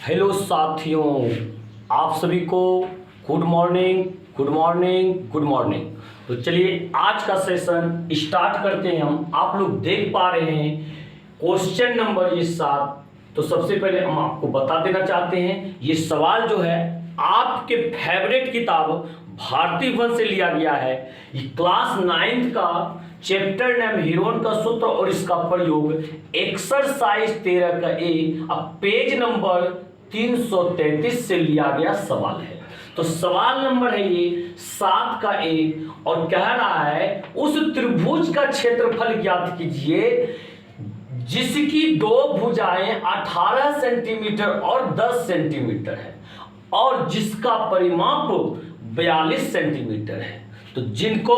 Hello साथियों, आप सभी को good morning good morning good morning. तो चलिए आज का सेशन स्टार्ट करते हैं। हम आप लोग देख पा रहे हैं क्वेश्चन नंबर ये 7। तो सबसे पहले हम आपको बता देना चाहते हैं ये सवाल जो है आपके फेवरेट किताब भारतीय वन से लिया गया है। ये क्लास 9th का चैप्टर नेम हीरोन का सूत्र और इसका प्रयोग एक्सरसाइज 13 का ए अब पेज नंबर 333 से लिया गया सवाल है। तो सवाल नंबर है ये 7 का ए और कह रहा है उस त्रिभुज का क्षेत्रफल ज्ञात कीजिए जिसकी दो भुजाएं 18 सेंटीमीटर और 10 सेंटीमीटर है और जिसका परिमाप 42 सेंटीमीटर है। तो जिनको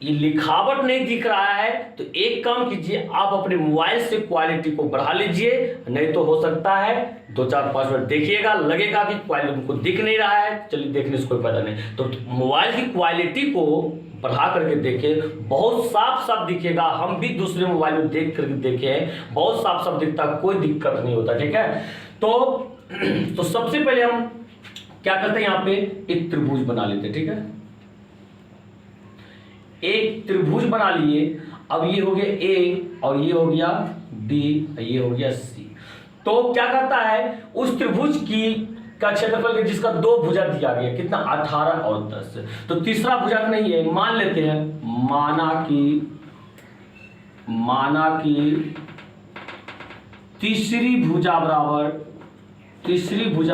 ये लिखावट नहीं दिख रहा है तो एक काम कीजिए, आप अपने मोबाइल से क्वालिटी को बढ़ा लीजिए, नहीं तो हो सकता है 2-4-5 मिनट देखिएगा, लगेगा कि क्वालिटी हमको दिख नहीं रहा है। चलिए देखने से कोई फायदा नहीं, तो मोबाइल की क्वालिटी को बढ़ा करके देखिए, बहुत साफ साफ दिखेगा। हम भी दूसरे मोबाइल में देख करके देखे हैं, बहुत साफ साफ दिखता, कोई दिक्कत नहीं होता। ठीक है, तो सबसे पहले हम क्या करते हैं, यहाँ पे एक त्रिभुज बना लेते हैं। ठीक है, एक त्रिभुज बना लिए। अब ये हो गया ए और ये हो गया बी, ये हो गया सी। तो क्या करता है उस त्रिभुज की का क्षेत्रफल जिसका दो भुजा दिया गया कितना 18 और 10। तो तीसरा भुजा नहीं है, मान लेते हैं, माना कि तीसरी भुजा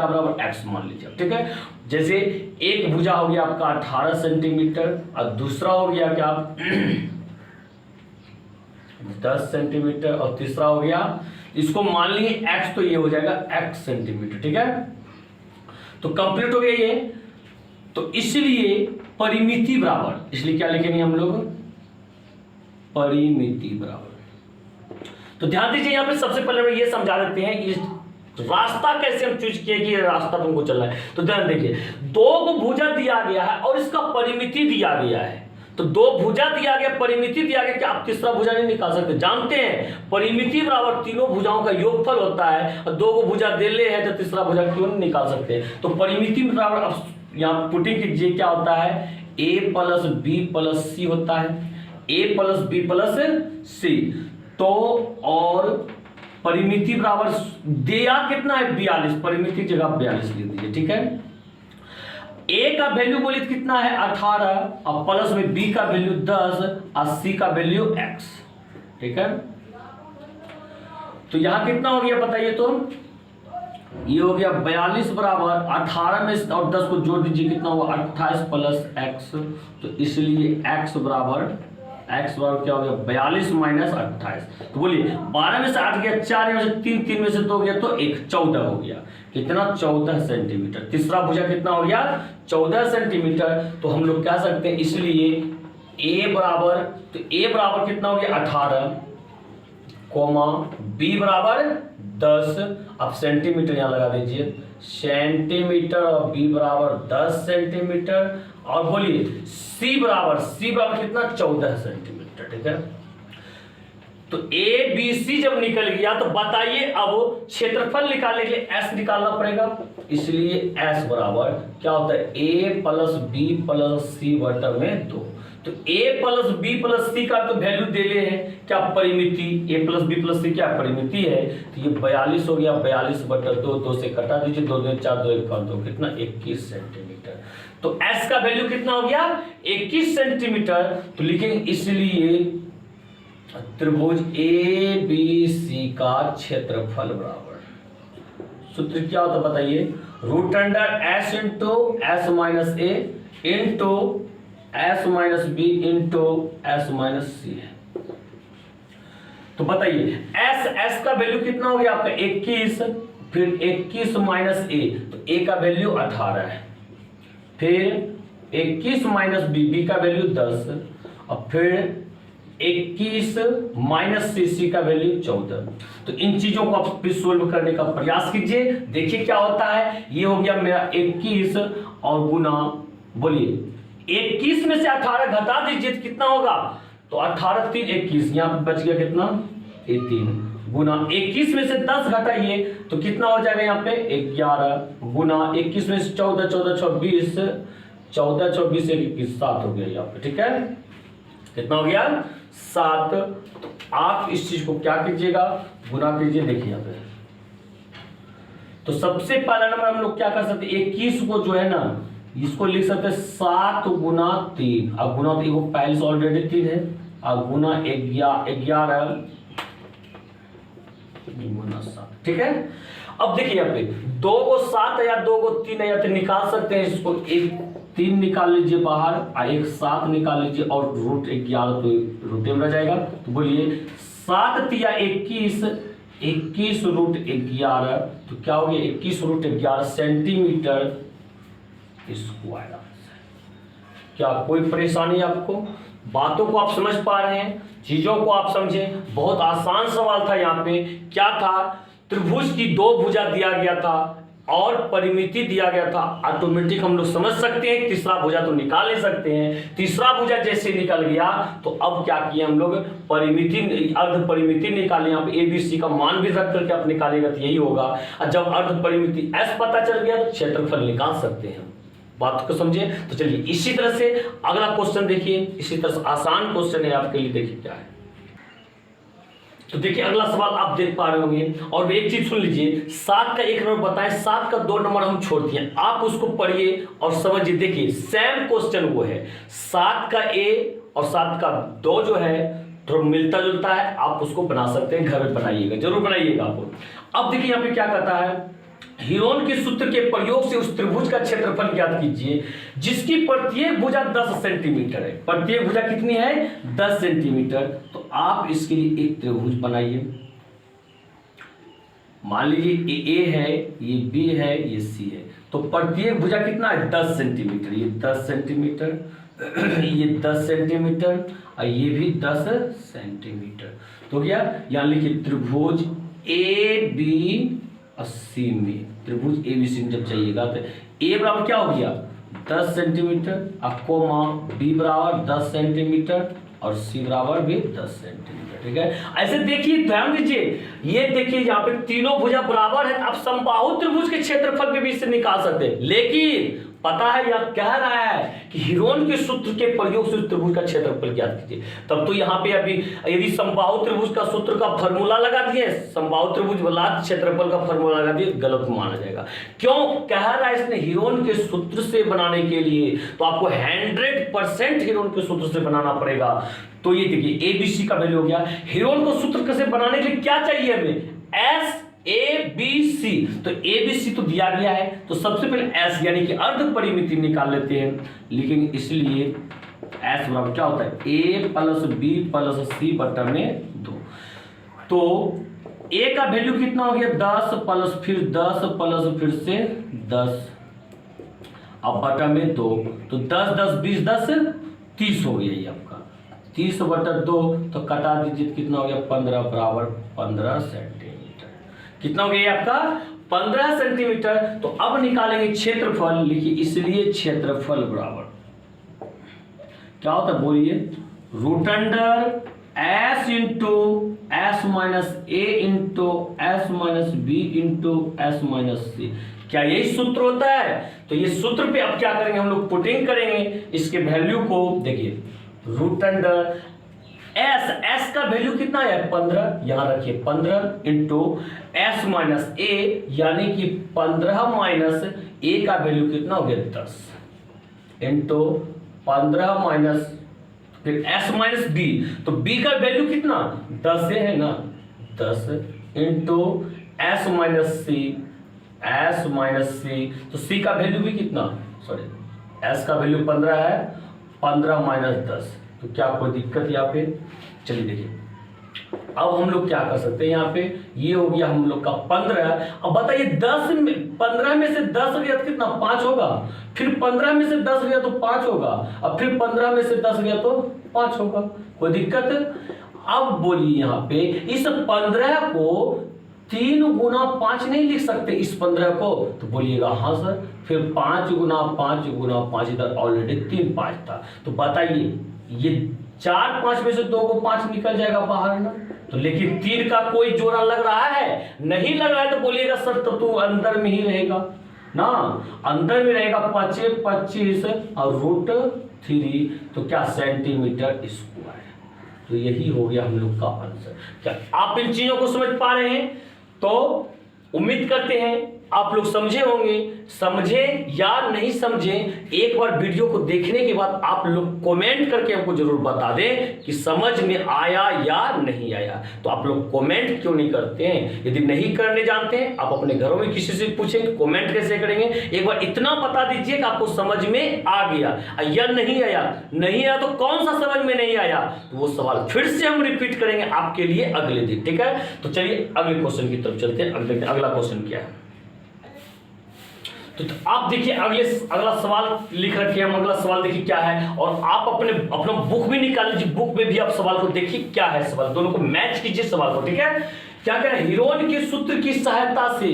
बराबर एक्स मान लीजिए। ठीक है, जैसे एक भुजा हो गया आपका 18 सेंटीमीटर और दूसरा हो गया क्या 10 सेंटीमीटर और तीसरा हो गया, इसको मान लिए एक्स, तो ये हो जाएगा एक्स सेंटीमीटर। ठीक है, तो कंप्लीट हो गया ये। तो इसलिए परिमिति बराबर, इसलिए क्या लिखेंगे हम लोग, परिमिति बराबर। तो ध्यान दीजिए, यहां पे सबसे पहले ये समझा देते हैं इस रास्ता कैसे हम चूज किए कि ये रास्ता तुमको चलना है। तो ध्यान देखिए, दो को भुजा दिया गया है और इसका परिमिति दिया गया है। तो दो भुजा दिया गया, परिमिति दिया गया कि आप तीसरा भुजा नहीं निकाल सकते। जानते हैं परिमिति बराबर तीनों भुजाओं का योगफल होता है, और दो को भुजा दे ले है तो तीसरा भुजा क्यों नहीं निकाल सकते। तो परिमिति बराबर, अब यहाँ पुटिंग कीजिए, क्या होता है a प्लस बी प्लस सी होता है, a प्लस बी प्लस सी। तो और परिमिति बराबर दिया कितना है 42, परिमिति जगह 42 लिख दीजिए। ठीक है, ए का वैल्यू बोलिए कितना है 18 और प्लस में बी का वैल्यू 10 और सी का वैल्यू x। ठीक है, तो यहां कितना हो गया बताइए, तो ये हो गया 42 बराबर 18 में और 10 को जोड़ दीजिए, कितना हुआ 28 प्लस x। तो इसलिए x बराबर क्या हो गया 42 माइनस 28। तो बोलिए 12 में से 8 गया, 4 में से 3, 3 में से 2 गया, तो 1 14 हो गया। कितना 14 सेंटीमीटर। तीसरा भुजा कितना हो गया 14 सेंटीमीटर। तो हम लोग कह सकते हैं इसलिए a बराबर, तो a बराबर कितना हो गया 18 कोमा b बराबर 10। अब सेंटीमीटर यहां लगा दीजिए, सेंटीमीटर और b बराबर 10 सेंटीमीटर। और बोलिए c बराबर कितना 14 सेंटीमीटर। ठीक है, तो ए बी सी जब निकल गया तो बताइए अब क्षेत्रफल निकालने के लिए s निकालना पड़ेगा। इसलिए s बराबर क्या होता है a प्लस बी प्लस सी बटा में 2। तो a प्लस बी प्लस सी का तो वैल्यू दे ले है क्या परिमिति, a प्लस बी प्लस सी क्या परिमिति है। तो ये 42 हो गया, 42 बटा 2, 2 से कटा दीजिए, 2 2 4 2 1 2 कितना 21 सेंटीमीटर। तो s का वैल्यू कितना हो गया 21 सेंटीमीटर। तो लिखेंगे इसलिए त्रिभुज ए बी सी का क्षेत्रफल बराबर, सूत्र क्या होता है बताइए, root under S into S minus A into S minus B into S minus C है। तो बताइए एस का वैल्यू कितना हो गया आपका 21, फिर 21 माइनस ए, तो ए का वैल्यू 18 है, फिर 21 माइनस बी का वैल्यू 10 और फिर 21 माइनस सी का वैल्यू 14। तो इन चीजों को आप सोल्व करने का प्रयास कीजिए, देखिए क्या होता है। ये हो गया मेरा 21 और गुना, बोलिए 21 में से 18 घटा दीजिए तो कितना होगा, तो 18 3 21, यहां पर बच गया कितना 3 गुना 21 में से 10 घटाइए तो कितना हो जाएगा यहाँ पे 11 गुना 21 में से 14, 14 24, 14 24 से 21 7 हो गया यहाँ पे। ठीक है, कितना हो गया 7। तो आप इस चीज को क्या कीजिएगा, गुना कीजिए। देखिए यहाँ पे तो सबसे पहला नंबर हम लोग क्या कर सकते हैं, 21 को जो है ना इसको लिख सकते हैं 7 गुना 3। अब गुना तो पहले से ऑलरेडी 3 है, अब गुना 11 गुना 7। ठीक है, अब देखिए यहाँ पे 2 को 7 है या 2 को 3 है या तो निकाल सकते हैं इसको, एक 3 निकाल लीजिए बाहर और एक 7 निकाल लीजिए और रूट 11 तो रूट में रह जाएगा। तो बोलिए 7 तिया 21, 21 रूट 11 तो क्या हो गया 21 रूट 11 सेंटीमीटर स्क्वायर। क्या कोई परेशानी आपको, बातों को आप समझ पा रहे हैं, चीजों को आप समझें। बहुत आसान सवाल था यहाँ पे। क्या था, त्रिभुज की 2 भुजा दिया गया था और परिमिति दिया गया था। ऑटोमेटिक हम लोग समझ सकते हैं तीसरा भुजा तो निकाल नहीं सकते हैं। तीसरा भुजा जैसे निकल गया तो अब क्या किए हम लोग, परिमिति अर्ध परिमिति निकाले। यहाँ पे ABC का मान भी रख करके आप निकालेगा तो यही होगा। और जब अर्ध परिमिति S पता चल गया तो क्षेत्रफल निकाल सकते हैं। बात को समझे। तो चलिए इसी तरह से अगला क्वेश्चन देखिए, इसी तरह से आसान क्वेश्चन है आपके लिए। देखिए क्या है, तो देखिए अगला सवाल आप देख पा रहे होंगे। और एक चीज सुन लीजिए, 7 का 1 नंबर बताएं, 7 का 2 नंबर हम छोड़ दिए, आप उसको पढ़िए और समझिए। देखिए सेम क्वेश्चन वो है, 7 का A और 7 का 2 जो है थोड़ा मिलता जुलता है, आप उसको बना सकते हैं, घर में बनाइएगा, जरूर बनाइएगा आपको। अब देखिए यहाँ पे क्या कहता है, हीरोन के सूत्र के प्रयोग से उस त्रिभुज का क्षेत्रफल ज्ञात कीजिए जिसकी प्रत्येक भुजा 10 सेंटीमीटर है। प्रत्येक भुजा कितनी है 10 सेंटीमीटर। तो आप इसके लिए एक त्रिभुज बनाइए। मान लीजिए ये A है, ये B है, ये C है। तो प्रत्येक भुजा कितना है 10 सेंटीमीटर। ये 10 सेंटीमीटर, ये 10 सेंटीमीटर और ये भी 10 सेंटीमीटर। तो क्या यहाँ लिखिए त्रिभुज AB और C में, त्रिभुज ABC जब चाहिएगा तो A बराबर क्या हो गया 10 सेंटीमीटर और कोमा B बराबर 10 सेंटीमीटर और C बराबर भी 10 सेंटीमीटर। ठीक है, ऐसे देखिए ध्यान दीजिए, ये देखिए यहाँ पे तीनों भुजा बराबर है। आप समबाहु त्रिभुज के क्षेत्रफल भी इससे निकाल सकते हैं। लेकिन पता है यह कह रहा है कि हीरोन के सूत्र के प्रयोग से त्रिभुज का क्षेत्रफल ज्ञात कीजिए। तब तो यहाँ पे अभी यदि समबाहु त्रिभुज का सूत्र का फॉर्मूला लगा दिए, समबाहु त्रिभुज वाला क्षेत्रफल का फॉर्मूला लगा दिए, गलत माना जाएगा। क्यों कह रहा है इसने हीरोन के सूत्र से बनाने के लिए, तो आपको 100% हीरोन के सूत्र से बनाना पड़ेगा। तो ये देखिए ABC का वैल्यू हो गया। हीरोन को सूत्र कैसे बनाने के लिए क्या चाहिए हमें, SABC। तो ABC तो दिया गया है, तो सबसे पहले S यानी कि अर्ध परिमिति निकाल लेते हैं। लेकिन इसलिए S बराबर क्या होता है A plus B plus C बटा में 2। तो A का वैल्यू कितना हो गया 10 प्लस फिर 10 प्लस फिर से 10 अब बटा में 2। तो 10 10 20 10 30 हो गया ये आपका 30 बटा 2। तो कटा दीजिए कितना हो गया 15 बराबर 15 सेंटीमीटर। कितना हो गया आपका 15 सेंटीमीटर। तो अब निकालेंगे क्षेत्रफल। लिखिए इसलिए क्षेत्रफल बराबर क्या होता है बोलिए, root under S into S minus A into S minus B into S minus C। क्या यही सूत्र होता है। तो ये सूत्र पे अब क्या करेंगे हम लोग, पुटिंग करेंगे इसके वैल्यू को। देखिए रूट अंडर S का वैल्यू कितना है 15, यहां रखिए 15 इंटू S माइनस A यानी कि 15 माइनस A का वैल्यू कितना हो गया 10 इंटू 15 माइनस फिर S माइनस B। तो B का वैल्यू कितना 10 है ना 10 into S minus C, S minus C। तो C का वैल्यू भी कितना, सॉरी S का वैल्यू 15 है, 15 माइनस 10। तो क्या कोई दिक्कत यहाँ पे। चलिए देखिए अब हम लोग क्या कर सकते हैं, यहाँ पे ये हो गया हम लोग का 15। अब बताइए 15 में से 10 गया तो कितना 5 होगा, फिर 15 में से 10 गया तो 5 होगा, अब फिर 15 में से 10 गया तो 5 होगा। कोई दिक्कत। अब बोलिए यहाँ पे इस 15 को 3 गुना 5 नहीं लिख सकते इस 15 को। तो बोलिएगा हाँ सर, फिर 5 गुना 5 गुना 5, इधर ऑलरेडी 3 5 था। तो बताइए ये 4 5 में से 2 को 5 निकल जाएगा बाहर ना। तो लेकिन 3 का कोई जोड़ा लग रहा है, नहीं लग रहा है तो बोलिएगा सर तो तू अंदर में ही रहेगा ना, अंदर में रहेगा 5 25 और √3 तो क्या सेंटीमीटर स्क्वायर। तो यही हो गया हम लोग का आंसर। क्या आप इन चीजों को समझ पा रहे हैं? तो उम्मीद करते हैं आप लोग समझे होंगे। समझे या नहीं समझे, एक बार वीडियो को देखने के बाद आप लोग कमेंट करके हमको जरूर बता दें कि समझ में आया या नहीं आया। तो आप लोग कमेंट क्यों नहीं करते हैं? यदि नहीं करने जानते हैं आप अपने घरों में किसी से पूछेंगे, कमेंट कैसे करेंगे? एक बार इतना बता दीजिए कि आपको समझ में आ गया या नहीं आया। नहीं आया तो कौन सा समझ में नहीं आया, तो वो सवाल फिर से हम रिपीट करेंगे आपके लिए अगले दिन। ठीक है, तो चलिए अगले क्वेश्चन की तरफ चलते हैं। अगला क्वेश्चन क्या है? तो आप देखिए अगला सवाल लिख रखे हम। अगला सवाल देखिए क्या है, और आप अपना बुक भी निकाल लीजिए, बुक में भी आप सवाल को देखिए क्या है सवाल, दोनों को मैच कीजिए सवाल को। ठीक है, क्या कह रहे हैं? हिरोन के सूत्र की सहायता से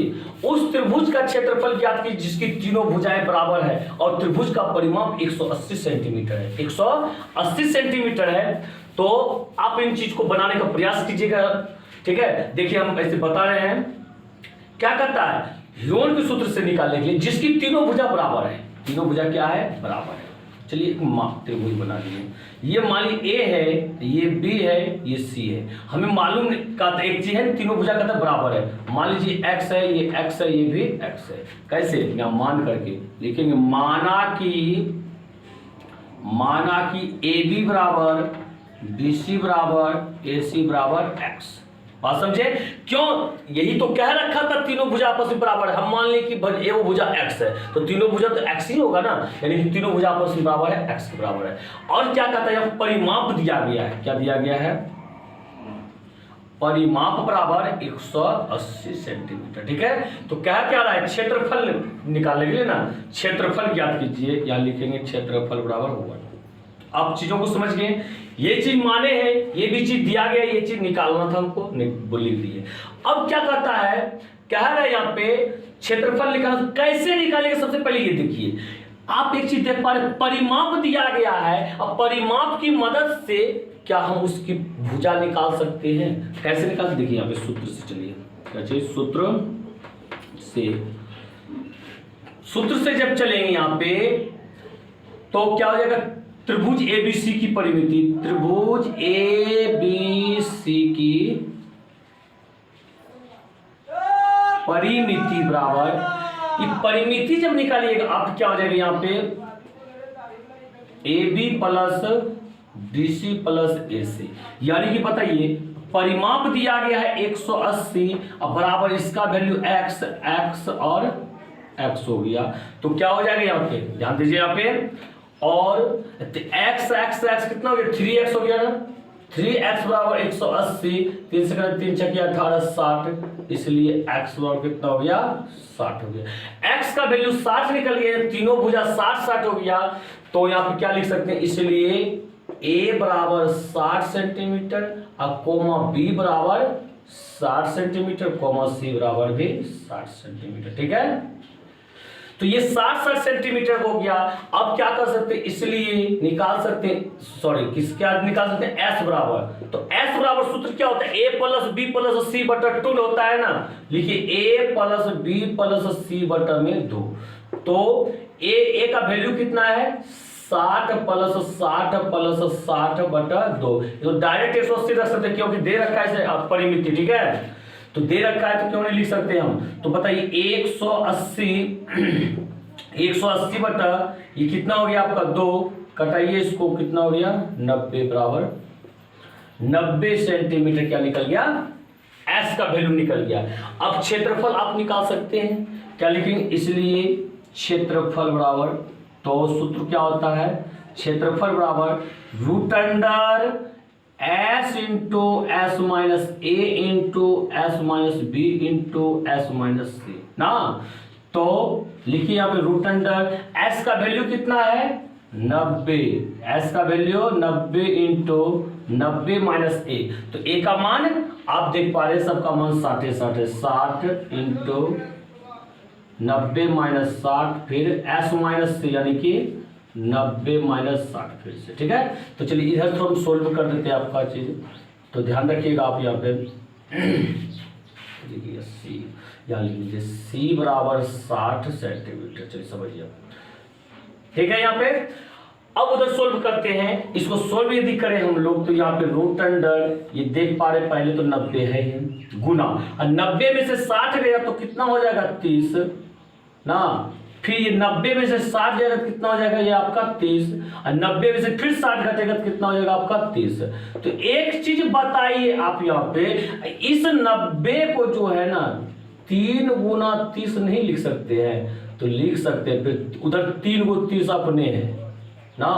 उस त्रिभुज का क्षेत्रफल ज्ञात कीजिए जिसकी तीनों भुजाएं बराबर है और त्रिभुज का परिमाप 180 सेंटीमीटर है। 180 सेंटीमीटर है। तो आप इन चीज को बनाने का प्रयास कीजिएगा। ठीक है, देखिए हम ऐसे बता रहे हैं। क्या करता है? हिरोन के सूत्र से निकालने के लिए जिसकी तीनों भुजा बराबर है। तीनों भुजा क्या है? बराबर है। चलिए एक त्रिभुज बना दिए। ये मान ली ए है, ये बी है, ये सी है। हमें मालूम का एक चीज है, तीनों भुजा कहता बराबर है। मान लीजिए एक्स है, ये एक्स है, ये भी एक्स है। कैसे? या मान करके लिखेंगे, माना कि ए बी बराबर बी सी बराबर ए सी बराबर एक्स। बात समझे? क्यों? यही तो कह रखा था तीनों भुजा आपस में बराबर है। हम मान लें कि वो भुजा x है तो तीनों भुजा तो x ही होगा ना, यानी कि तीनों भुजा आपस में बराबर है, x के बराबर है। और क्या कहता है? यहाँ परिमाप दिया गया है। क्या दिया गया है? परिमाप बराबर 180 सेंटीमीटर। ठीक है, तो क्या रहा है? क्षेत्रफल निकालने के लिए ना क्षेत्रफल ज्ञात कीजिए। यहाँ लिखेंगे क्षेत्रफल बराबर होगा। आप चीजों को समझ गए, ये चीज माने हैं, ये भी चीज दिया गया, ये चीज निकालना था हमको, बोली दी है। अब क्या कहता है? कह रहा है यहाँ पे क्षेत्रफल निकालना। कैसे निकालेंगे? सबसे पहले ये देखिए, आप एक चीज देख पा रहे, परिमाप दिया गया है। अब परिमाप की मदद से क्या हम उसकी भुजा निकाल सकते हैं? कैसे निकाल? देखिए यहाँ पे सूत्र से चलिए, क्या चाहिए? सूत्र से जब चलेंगे यहाँ पे तो क्या हो जाएगा? त्रिभुज एबीसी की परिमिति, त्रिभुज एबीसी की परिमिति बराबर, ये परिमिति जब निकालिएगा आप क्या हो जाएगा? यहाँ पे A B plus B C plus A C, यानी कि बताइए परिमाप दिया गया है 180 और बराबर इसका वैल्यू x और x हो गया। तो क्या हो जाएगा यहाँ पे? ध्यान दीजिए यहाँ पे, और x कितना हो गया? 3x हो गया ना। 3x बराबर 180, 3 से 3 छक्के 18 60, इसलिए x बराबर कितना हो गया? 60 हो गया। x का वैल्यू 60 निकल गया, तीनों भुजा 60 हो गया। तो यहाँ पे क्या लिख सकते हैं? इसलिए a बराबर 60 सेंटीमीटर और कोमा b बराबर 60 सेंटीमीटर, कोमा c बराबर भी 60 सेंटीमीटर। ठीक है, तो ये 60 सेंटीमीटर हो गया। अब क्या कर सकते हैं? इसलिए निकाल सकते हैं, क्या निकाल सकते हैं? s बराबर, तो s बराबर सूत्र क्या होता है? a प्लस बी प्लस सी बटा 2 होता है ना। लिखिए a प्लस बी प्लस सी बटा में 2। तो a का वैल्यू कितना है? 60 प्लस 60 बटा 2। तो डायरेक्ट 180 रख सकते हैं क्योंकि दे रखा है इसे परिमिति। ठीक है, तो दे रखा है तो क्यों नहीं लिख सकते हम? तो बताइए 180 बटा ये कितना हो गया आपका? 2 कटाइए इसको, कितना हो गया? 90 बराबर 90 सेंटीमीटर क्या निकल गया? s का वैल्यू निकल गया। अब क्षेत्रफल आप निकाल सकते हैं। क्या लिखेंगे? इसलिए क्षेत्रफल बराबर, तो सूत्र क्या होता है? क्षेत्रफल बराबर √* s into S minus A into S minus B into S minus C ना। तो लिखिए यहाँ पे √* s का वैल्यू कितना है? 90। s का वैल्यू 90 इंटू 90 माइनस ए, तो a का मान आप देख पा रहे हैं, सबका मान 60 इंटू 90 माइनस 60, फिर s माइनस सी यानी कि 90 माइनस 60 फिर से, ठीक है। तो चलिए इधर तो हम सोल्व कर देते हैं आपका चीज, तो ध्यान रखिएगा आप यहाँ पे देखिए सी, यहाँ लिख लीजिए सी बराबर 60 सेंटीमीटर। चलिए समझिए, ठीक है। यहाँ पे अब उधर सोल्व करते हैं, इसको सोल्व यदि करें हम लोग तो यहाँ पे रूट अंडर, ये देख पा रहे पहले तो 90 है गुना, और 90 में से 60 गया तो कितना हो जाएगा 30 ना, फिर ये 90 में से 60 जाएगा तो कितना हो जाएगा ये आपका 30, और 90 में से फिर 60 घटेगा तो कितना हो जाएगा आपका 30। तो एक चीज बताइए आप यहाँ पे, इस 90 को जो है ना 3 गुना 30 नहीं लिख सकते हैं, तो लिख सकते हैं, फिर उधर 3 को 30 अपने हैं ना,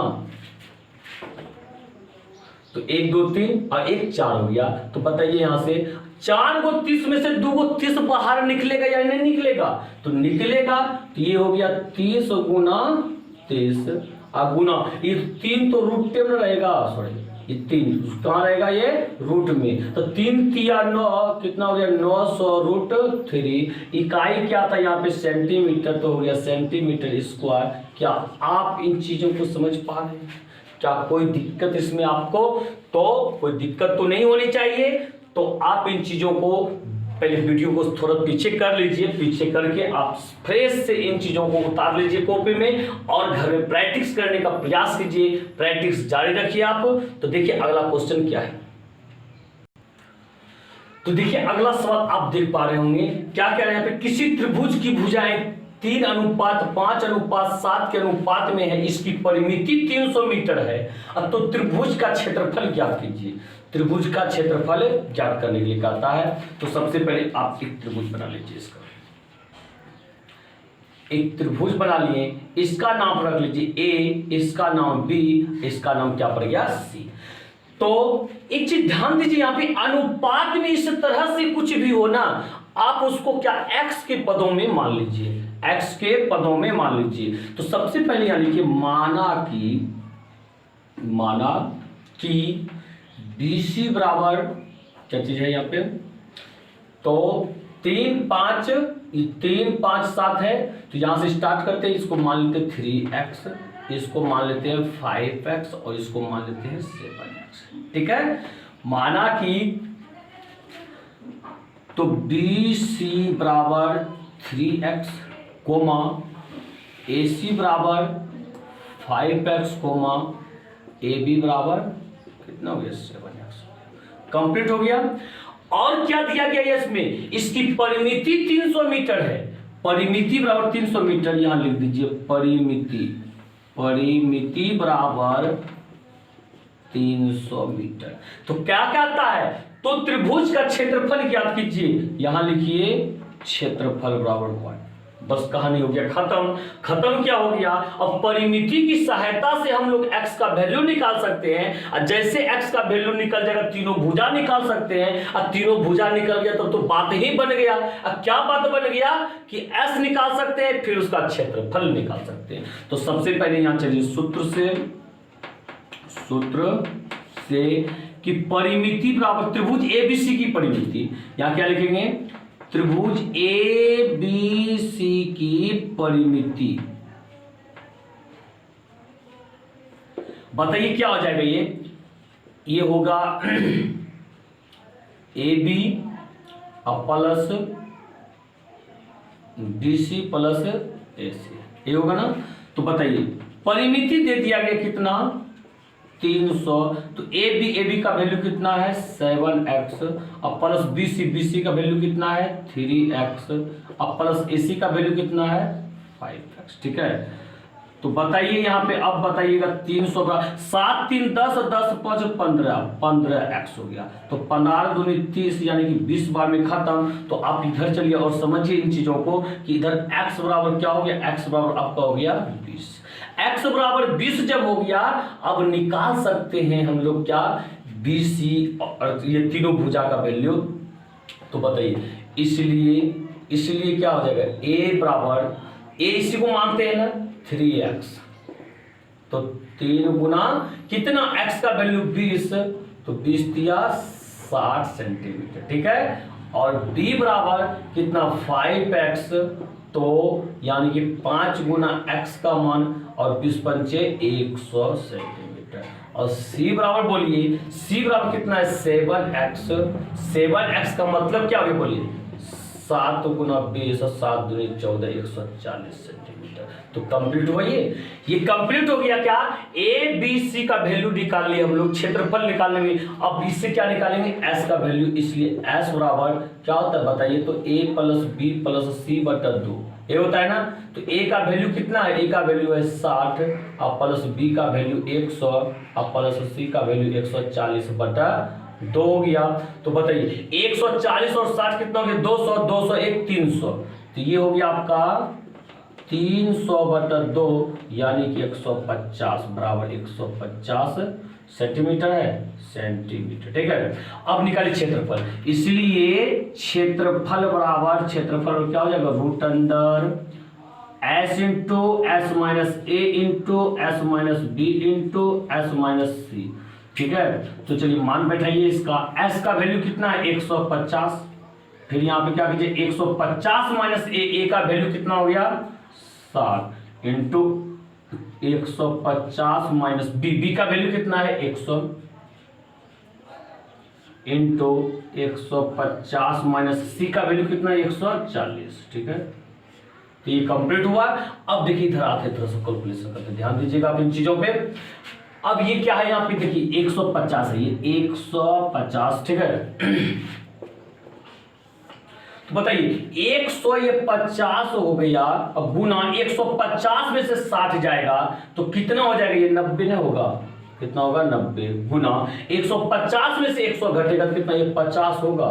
तो 1 2 3 और 1 4 हो गया। तो बताइए यहां से 4 को 30 में से 2 को 30 बाहर निकलेगा या नहीं निकलेगा, तो निकलेगा। तो ये हो गया 30 गुना 30 और गुना ये 3 तो रूट में रहेगा, सॉरी ये 3 कहाँ रहेगा ये रूट में, तो 3 तिया 9 कितना हो गया 900 रूट 3। इकाई क्या था यहाँ पे सेंटीमीटर, तो हो गया सेंटीमीटर स्क्वायर। क्या आप इन चीजों को समझ पा रहे हैं? क्या कोई दिक्कत इसमें आपको? तो कोई दिक्कत तो नहीं होनी चाहिए। तो आप इन चीजों को पहले वीडियो को थोड़ा पीछे कर लीजिए, पीछे करके आप फ्रेश से इन चीजों को उतार लीजिए कॉपी में और घर में प्रैक्टिस करने का प्रयास कीजिए, प्रैक्टिस जारी रखिए आप। तो देखिए अगला क्वेश्चन क्या है, तो देखिए अगला सवाल आप देख पा रहे होंगे क्या कह रहे हैं यहाँ पे, किसी त्रिभुज की भुजाएं 3:5:7 के अनुपात में है, इसकी परिमिति 300 मीटर है, अब तो त्रिभुज का क्षेत्रफल ज्ञात कीजिए। त्रिभुज का क्षेत्रफल ज्ञात करने के लिए कहता है, तो सबसे पहले आप एक त्रिभुज बना लीजिए। इसका एक त्रिभुज बना लिए, इसका नाम रख लीजिए ए, इसका नाम बी, इसका नाम क्या पड़ गया सी। तो एक चीज ध्यान दीजिए यहाँ पे, अनुपात में इस तरह से कुछ भी हो ना, आप उसको क्या एक्स के पदों में मान लीजिए, एक्स के पदों में मान लीजिए। तो सबसे पहले यहां लिखिए माना कि BC बराबर क्या चीज है यहाँ पे, तो 3 5 7 है, तो यहां से स्टार्ट करते हैं। इसको मान लेते हैं 3x, इसको मान लेते हैं 5x और इसको मान लेते हैं 7x, ठीक है। माना कि तो BC बराबर 3x कोमा AC बराबर 5x कोमा AB बराबर कितना हो गया 7x, कंप्लीट हो गया। और क्या दिया गया है इसमें, इसकी परिमिति 300 मीटर है, परिमिति बराबर 300 मीटर, यहां लिख दीजिए परिमिति बराबर 300 मीटर। तो क्या कहता है, तो त्रिभुज का क्षेत्रफल ज्ञात कीजिए, यहां लिखिए क्षेत्रफल बराबर 1। बस कहानी हो गया खत्म। खत्म क्या हो गया, अब परिमिति की सहायता से हम लोग x का वैल्यू निकाल सकते हैं, और जैसे x का वैल्यू निकल जाएगा तीनों भुजा निकाल सकते हैं, और तीनों भुजा निकल गया तो बात ही बन गया। अब क्या बात बन गया कि s निकाल सकते हैं, फिर उसका क्षेत्रफल निकाल सकते हैं। तो सबसे पहले यहां चलिए सूत्र से कि परिमिति बराबर त्रिभुज ABC की परिमिति, यहां क्या लिखेंगे, त्रिभुज ABC की परिमिति, बताइए क्या हो जाएगा ये होगा AB plus BC plus AC, ये होगा ना। तो बताइए परिमिति दे दिया गया कितना 300, तो AB का वैल्यू कितना है 7x और प्लस BC का वैल्यू कितना है 3x और प्लस AC का वैल्यू कितना है 5x, ठीक है। तो बताइए यहाँ पे, अब बताइएगा 300 का 7 3 10 10 5 15x हो गया, तो 15 दूनी 30 यानी कि 20 बार में खत्म। तो आप इधर चलिए और समझिए इन चीजों को कि इधर x बराबर क्या हो गया, x बराबर आपका हो गया 20। x बराबर 20 जब हो गया, अब निकाल सकते हैं हम लोग क्या BC और ये तीनों भुजा का वैल्यू। तो बताइए इसलिए क्या हो जाएगा, a बराबर a इसी को मानते हैं ना 3x, तो 3 गुना कितना x का वैल्यू 20, तो 20 दिया 60 सेंटीमीटर, ठीक है। और b बराबर कितना 5x तो यानी कि 5 गुना x का मान और 20 पंचे 100 सेंटीमीटर। और c बराबर बोलिए, c बराबर कितना है 7x। 7x का मतलब क्या हो गया बोलिए 7 गुना 20 और 7 दूनी 14 140 सेंटीमीटर। तो कंप्लीट हुआ ये कंप्लीट हो गया। क्या ए बी सी का वैल्यू निकाल लिया हम लोग, क्षेत्रफल निकालने में। अब इससे क्या निकालेंगे एस का वैल्यू, इसलिए एस बराबर क्या होता है बताइए तो a प्लस बी प्लस सी बटा 2 ये होता है ना। तो a का वैल्यू कितना है, a का वैल्यू है 60 और प्लस b का वैल्यू 100 और प्लस c का वैल्यू 140 बटा 2 हो गया। तो बताइए 140 और 60 कितना हो गया 200, 201 300। तो ये हो गया आपका 300 बटा 2 यानी कि 150 बराबर 150 सेंटीमीटर है सेंटीमीटर। ठीक है, अब निकालिए क्षेत्रफल। इसलिए क्षेत्रफल बराबर क्षेत्रफल क्या हो जाएगा root under S into S minus A into S minus B into S minus C. ठीक है, तो चलिए मान बैठाइए इसका। एस का वैल्यू कितना है 150। फिर यहाँ पे क्या कीजिए 150 माइनस ए का वैल्यू कितना हो गया 60 इंटू 150 माइनस बी का वैल्यू कितना है 100 इंटू 150 माइनस सी का वैल्यू कितना है 140। ठीक है, तो ये कंप्लीट हुआ। अब देखिए इधर आते तरह से कैलकुलेशन करते, ध्यान दीजिएगा आप इन चीजों पे। अब ये क्या है यहाँ पे देखिए 150 है, ये 150। ठीक है, तो बताइए 100 ये 50 हो गया, अब गुना 150 में से 60 जाएगा तो कितना हो जाएगा ये 90 ना होगा, कितना होगा 90 गुना 150 में से 100 घटेगा तो कितना ये 50 होगा,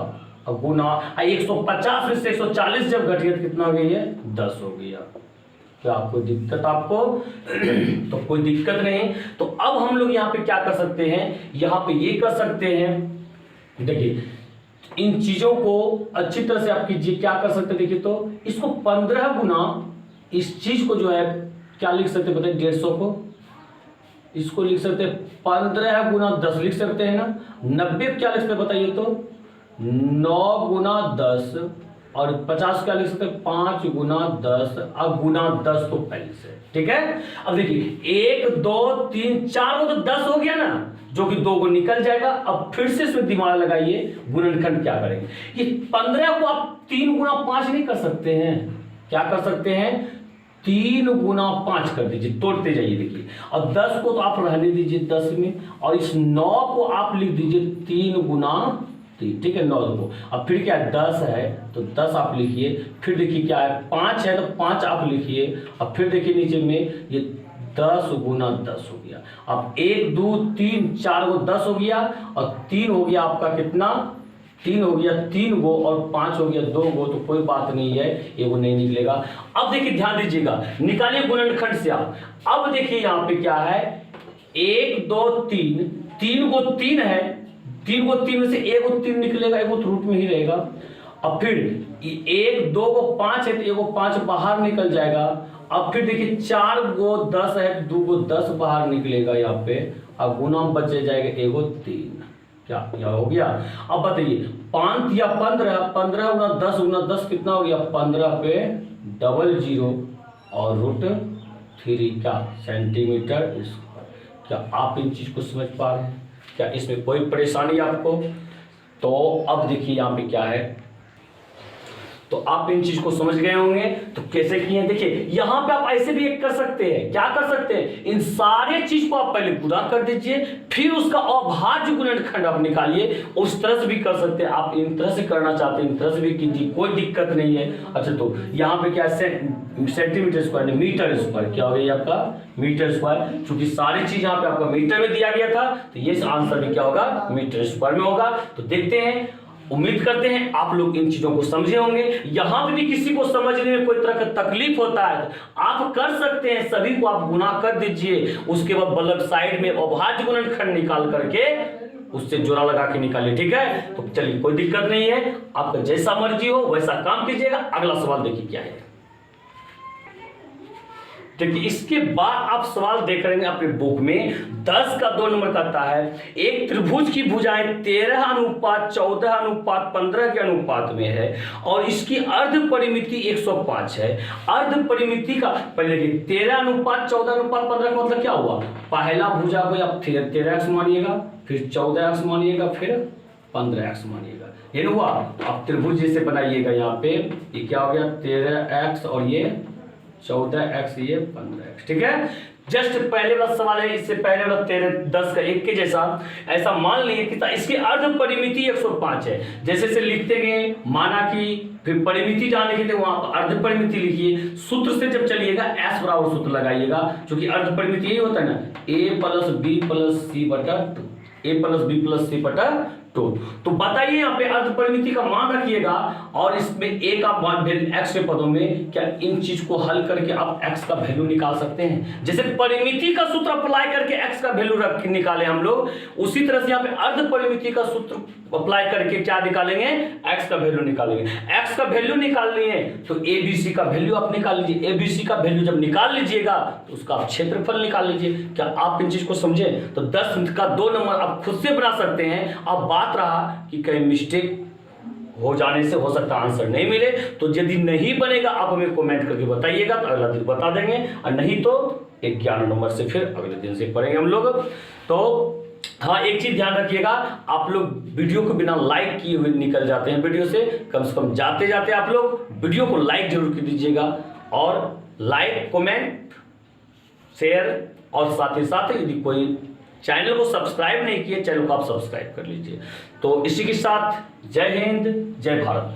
अब गुना 150 में से 140 जब घटेगा तो कितना हो गया ये 10 हो गया। क्या आपको दिक्कत आपको तो कोई दिक्कत नहीं। तो अब हम लोग यहाँ पे क्या कर सकते हैं, यहाँ पे ये कर सकते हैं। देखिए इन चीजों को अच्छी तरह से आप कीजिए, क्या कर सकते हैं देखिए तो इसको 15 गुना इस चीज को जो है क्या लिख सकते हैं बताइए 150 को इसको लिख सकते हैं 15 गुना 10 लिख सकते हैं ना। 90 क्या लिख सकते हैं बताइए तो 9 गुना 10 और 50 क्या लिख सकते हैं 5 गुना 10 अब गुना 10 तो पहले से। ठीक है, अब देखिए 1 2 3 4 को तो 10 हो गया ना, जो कि 2 को निकल जाएगा। अब फिर से इसमें दिमाग लगाइए गुणनखंड क्या करेंगे। ये 15 को आप 3 गुना 5 नहीं कर सकते हैं, क्या कर सकते हैं 3 गुना 5 कर दीजिए, तोड़ते जाइए देखिए। अब 10 को तो आप रहने दीजिए 10 में और इस 9 को आप लिख दीजिए 3 गुना 3। ठीक है 9 को, अब फिर क्या है 10 है तो 10 आप लिखिए, फिर देखिए क्या है 5 है तो 5 आप लिखिए, अब फिर देखिए नीचे में ये 10 गुना 10 हो गया। अब 1 2 3 4 को 10 हो गया और 3 हो गया आपका कितना 3 हो गया 3 गो और 5 हो गया 2 गो, तो कोई बात नहीं है ये वो नहीं निकलेगा। अब देखिए ध्यान दीजिएगा, निकालिए गुणनखंड से आप। अब देखिए यहाँ पे क्या है 1 2 3 3 को 3 है, 3 को 3 में से 1 को 3 निकलेगा, 1 को रूट में ही रहेगा। अब फिर 1 2 को 5 है तो 1 को 5 बाहर निकल जाएगा। अब फिर देखिए 4 को 10 है तो 2 को 10 बाहर निकलेगा यहाँ पे, अब गुना बचे जाएगा 1 को 3। क्या हो गया। अब बताइए 5 या 15 15 गुना 10 गुना 10 कितना हो गया 15 पे 00 और √3 क्या सेंटीमीटर स्क्वायर। क्या आप इन चीज को समझ पा रहे हैं, क्या इसमें कोई परेशानी आपको। तो अब देखिए यहाँ पे क्या है, तो आप इन चीज को समझ गए होंगे। तो कैसे किए देखिए यहाँ पे आप ऐसे भी एक कर सकते हैं, क्या कर सकते हैं इन सारे चीज को आप पहले गुणा कर दीजिए, फिर उसका अभाज्य गुणनखंड आप निकालिए। उस तरह से भी कर सकते हैं, आप इन तरह से करना चाहते हैं इन तरह से भी कीजिए, कोई दिक्कत नहीं है। अच्छा तो यहाँ पे क्या है सेंटीमीटर स्क्वायर मीटर स्क्वायर, क्या हो गया आपका मीटर स्क्वायर। चूंकि सारी चीज यहाँ पे आपका मीटर में दिया गया था तो ये आंसर भी क्या होगा मीटर स्क्वायर में होगा। तो देखते हैं, उम्मीद करते हैं आप लोग इन चीजों को समझे होंगे। यहां पे भी किसी को समझने में कोई तरह का तकलीफ होता है तो आप कर सकते हैं, सभी को आप गुना कर दीजिए, उसके बाद बगल साइड में अभाज्य गुणनखंड निकाल करके उससे जोड़ा लगा के निकालिए। ठीक है, तो चलिए कोई दिक्कत नहीं है, आपका जैसा मर्जी हो वैसा काम कीजिएगा। अगला सवाल देखिए क्या है। ठीक है। इसके बाद आप सवाल देख रहे हैं अपने बुक में 10 का 2 नंबर कहता है एक त्रिभुज की भुजाएं 13:14:15 के अनुपात में है और इसकी अर्ध परिमिति 105 है। अर्ध परिमिति का पहले देखिए 13:14:15 का मतलब क्या हुआ, पहला भुजा को आप 13x मानिएगा, फिर 14x मानिएगा, फिर 15x मानिएगा, ये हुआ। तो आप त्रिभुज जैसे बनाइएगा, यहाँ पे ये क्या हो गया 13x और ये 14x, ये 15x, ठीक है। जस्ट पहले वाला सवाल है, इससे पहले वाला 10 का 1 के जैसा। ऐसा मान लिए कि इसकी अर्ध परिमिति 105 है, जैसे से लिखते गए, माना कि फिर परिमिति जानने के लिए वहां पर अर्ध परिमिति लिखिए। सूत्र से जब चलिएगा s बराबर सूत्र लगाइएगा, क्योंकि अर्ध परिमिति यही होता है ना, a + b + c बटा 2, a + b + c बटा 2। तो बताइए यहाँ पे अर्ध परिमिति का मान रखिएगा और इसमें a का मान x के पदों में, क्या इन चीज को हल करके आप x का वैल्यू निकाल सकते हैं। जैसे परिमिति का सूत्र अप्लाई करके x का वैल्यू रख निकाले हम लोग, उसी तरह से यहाँ पे अर्ध परिमिति का सूत्र अप्लाई करके क्या निकालेंगे, x का वैल्यू निकालेंगे। x का वैल्यू निकाल लिए तो abc का वैल्यू आप निकाल लीजिए। abc का वैल्यू जब निकाल लीजिएगा तो उसका आप क्षेत्रफल निकाल लीजिए। क्या आप इन चीज को समझे। तो 10 का 2 नंबर आप खुद से बना सकते हैं। अब बात रहा कि कहीं मिस्टेक हो जाने से हो सकता आंसर नहीं मिले, तो यदि नहीं बनेगा आप हमें कमेंट करके बताइएगा, तो अगला दिन बता देंगे, और नहीं तो 11 नंबर से फिर अगले दिन से पढ़ेंगे हम लोग। तो हाँ, एक चीज ध्यान रखिएगा, आप लोग वीडियो को बिना लाइक किए हुए निकल जाते हैं वीडियो से कम जाते जाते आप लोग वीडियो को लाइक जरूर कर दीजिएगा, और लाइक, कमेंट, शेयर, और साथ ही साथ यदि कोई चैनल को सब्सक्राइब नहीं किए, चैनल को आप सब्सक्राइब कर लीजिए। तो इसी के साथ जय हिंद, जय भारत।